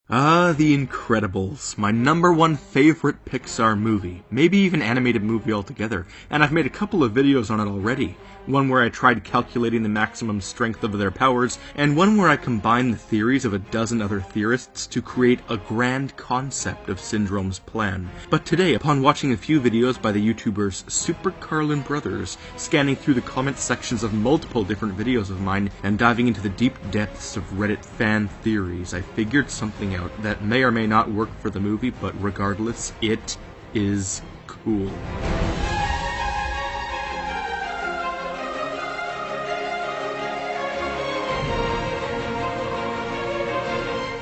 The Incredibles, my #1 favorite Pixar movie, maybe even animated movie altogether, and I've made a couple of videos on it already. One where I tried calculating the maximum strength of their powers, and one where I combined the theories of a dozen other theorists to create a grand concept of Syndrome's plan. But today, upon watching a few videos by the YouTubers Super Carlin Brothers, scanning through the comment sections of multiple different videos of mine, and diving into the deep depths of Reddit fan theories, I figured something out that may or may not work for the movie, but regardless, it is cool.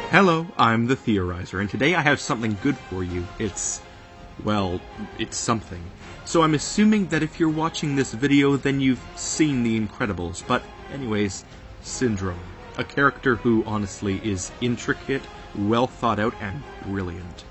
Hello, I'm the Theorizer, and today I have something good for you. It's something. So I'm assuming that if you're watching this video, then you've seen The Incredibles, but anyways, Syndrome. A character who, honestly, is intricate, well thought out, and brilliant.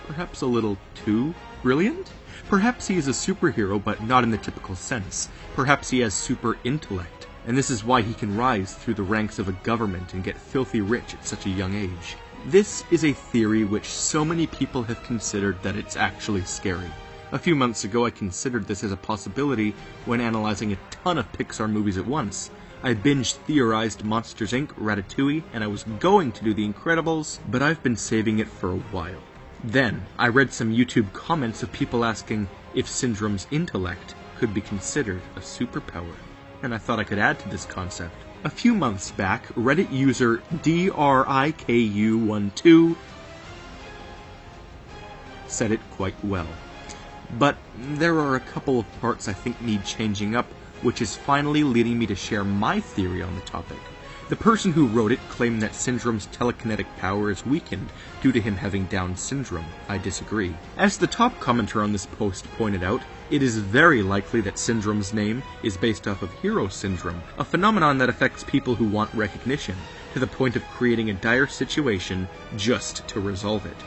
Perhaps a little too brilliant? Perhaps he is a superhero, but not in the typical sense. Perhaps he has super intellect, and this is why he can rise through the ranks of a government and get filthy rich at such a young age. This is a theory which so many people have considered that it's actually scary. A few months ago I considered this as a possibility when analyzing a ton of Pixar movies at once. I binge-theorized Monsters, Inc., Ratatouille, and I was going to do The Incredibles, but I've been saving it for a while. Then, I read some YouTube comments of people asking if Syndrome's intellect could be considered a superpower, and I thought I could add to this concept. A few months back, Reddit user DRIKU12 said it quite well. But there are a couple of parts I think need changing up, which is finally leading me to share my theory on the topic. The person who wrote it claimed that Syndrome's telekinetic power is weakened due to him having Down syndrome. I disagree. As the top commenter on this post pointed out, it is very likely that Syndrome's name is based off of hero syndrome, a phenomenon that affects people who want recognition, to the point of creating a dire situation just to resolve it.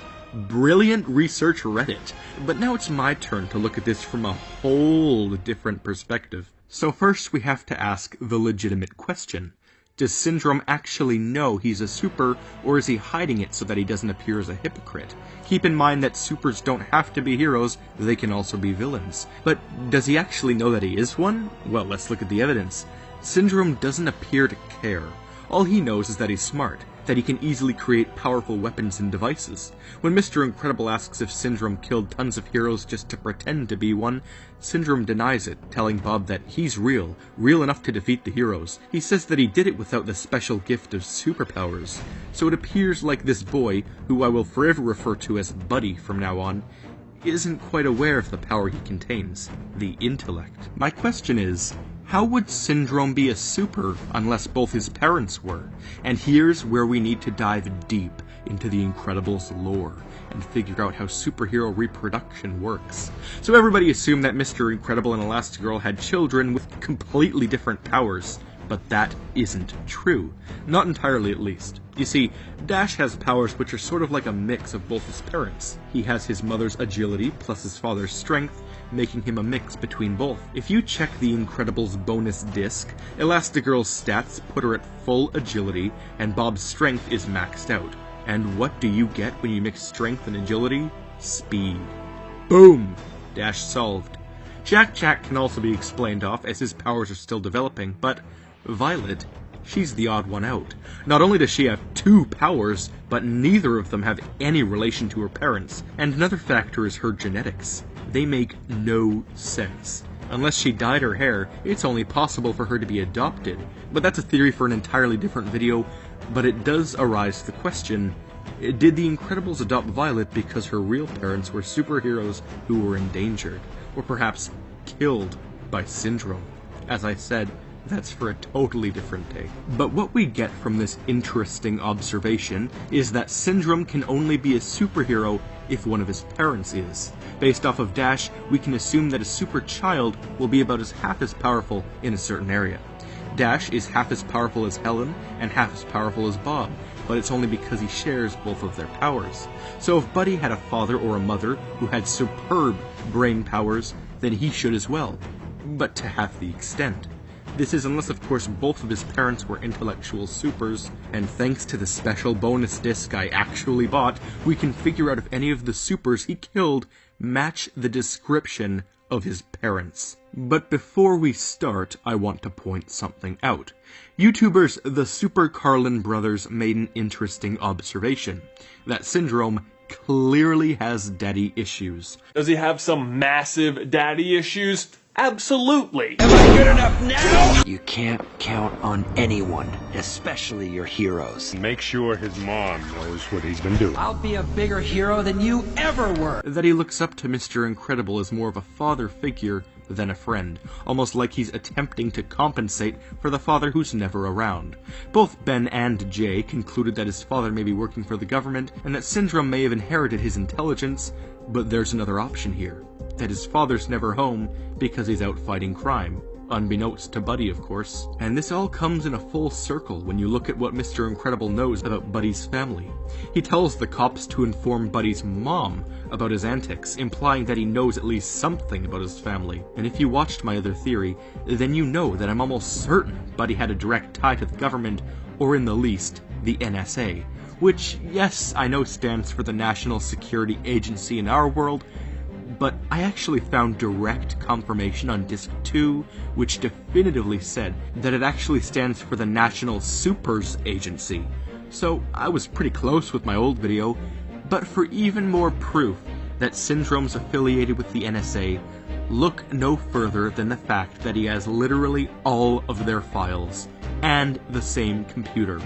Brilliant research, Reddit. But now it's my turn to look at this from a whole different perspective. So first we have to ask the legitimate question. Does Syndrome actually know he's a super, or is he hiding it so that he doesn't appear as a hypocrite? Keep in mind that supers don't have to be heroes, they can also be villains. But does he actually know that he is one? Well, let's look at the evidence. Syndrome doesn't appear to care. All he knows is that he's smart, that he can easily create powerful weapons and devices. When Mr. Incredible asks if Syndrome killed tons of heroes just to pretend to be one, Syndrome denies it, telling Bob that he's real enough to defeat the heroes. He says that he did it without the special gift of superpowers. So it appears like this boy, who I will forever refer to as Buddy from now on, isn't quite aware of the power he contains, the intellect. My question is, how would Syndrome be a super unless both his parents were? And here's where we need to dive deep into the Incredibles lore and figure out how superhero reproduction works. So everybody assumed that Mr. Incredible and Elastigirl had children with completely different powers, but that isn't true. Not entirely, at least. You see, Dash has powers which are sort of like a mix of both his parents. He has his mother's agility plus his father's strength, making him a mix between both. If you check the Incredibles bonus disc, Elastigirl's stats put her at full agility, and Bob's strength is maxed out. And what do you get when you mix strength and agility? Speed. Boom! Dash solved. Jack can also be explained off as his powers are still developing, but Violet, she's the odd one out. Not only does she have 2 powers, but neither of them have any relation to her parents. And another factor is her genetics. They make no sense. Unless she dyed her hair, it's only possible for her to be adopted. But that's a theory for an entirely different video, but it does arise the question, did the Incredibles adopt Violet because her real parents were superheroes who were endangered, or perhaps killed by Syndrome? As I said, that's for a totally different day. But what we get from this interesting observation is that Syndrome can only be a superhero if one of his parents is. Based off of Dash, we can assume that a super child will be about half as powerful in a certain area. Dash is half as powerful as Helen and half as powerful as Bob, but it's only because he shares both of their powers. So if Buddy had a father or a mother who had superb brain powers, then he should as well, but to half the extent. This is unless, of course, both of his parents were intellectual supers, and thanks to the special bonus disc I actually bought, we can figure out if any of the supers he killed match the description of his parents. But before we start, I want to point something out. YouTubers the Super Carlin brothers made an interesting observation. That Syndrome clearly has daddy issues. Does he have some massive daddy issues? Absolutely. Am I good enough now? You can't count on anyone, especially your heroes. Make sure his mom knows what he's been doing. I'll be a bigger hero than you ever were. That he looks up to Mr. Incredible as more of a father figure than a friend, almost like he's attempting to compensate for the father who's never around. Both Ben and Jay concluded that his father may be working for the government, and that Syndrome may have inherited his intelligence, but there's another option here. That his father's never home because he's out fighting crime. Unbeknownst to Buddy, of course. And this all comes in a full circle when you look at what Mr. Incredible knows about Buddy's family. He tells the cops to inform Buddy's mom about his antics, implying that he knows at least something about his family. And if you watched my other theory, then you know that I'm almost certain Buddy had a direct tie to the government, or in the least, the NSA. Which, yes, I know stands for the National Security Agency in our world, but I actually found direct confirmation on Disc 2, which definitively said that it actually stands for the National Supers Agency. So I was pretty close with my old video, but for even more proof that Syndrome's affiliated with the NSA, look no further than the fact that he has literally all of their files, and the same computer.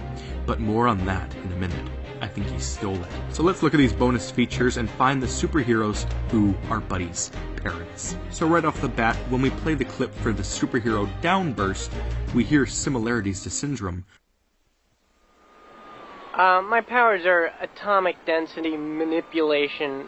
But more on that in a minute. I think he stole it. So let's look at these bonus features and find the superheroes who are Buddy's parents. So right off the bat, when we play the clip for the superhero Downburst, we hear similarities to Syndrome. My powers are atomic density manipulation,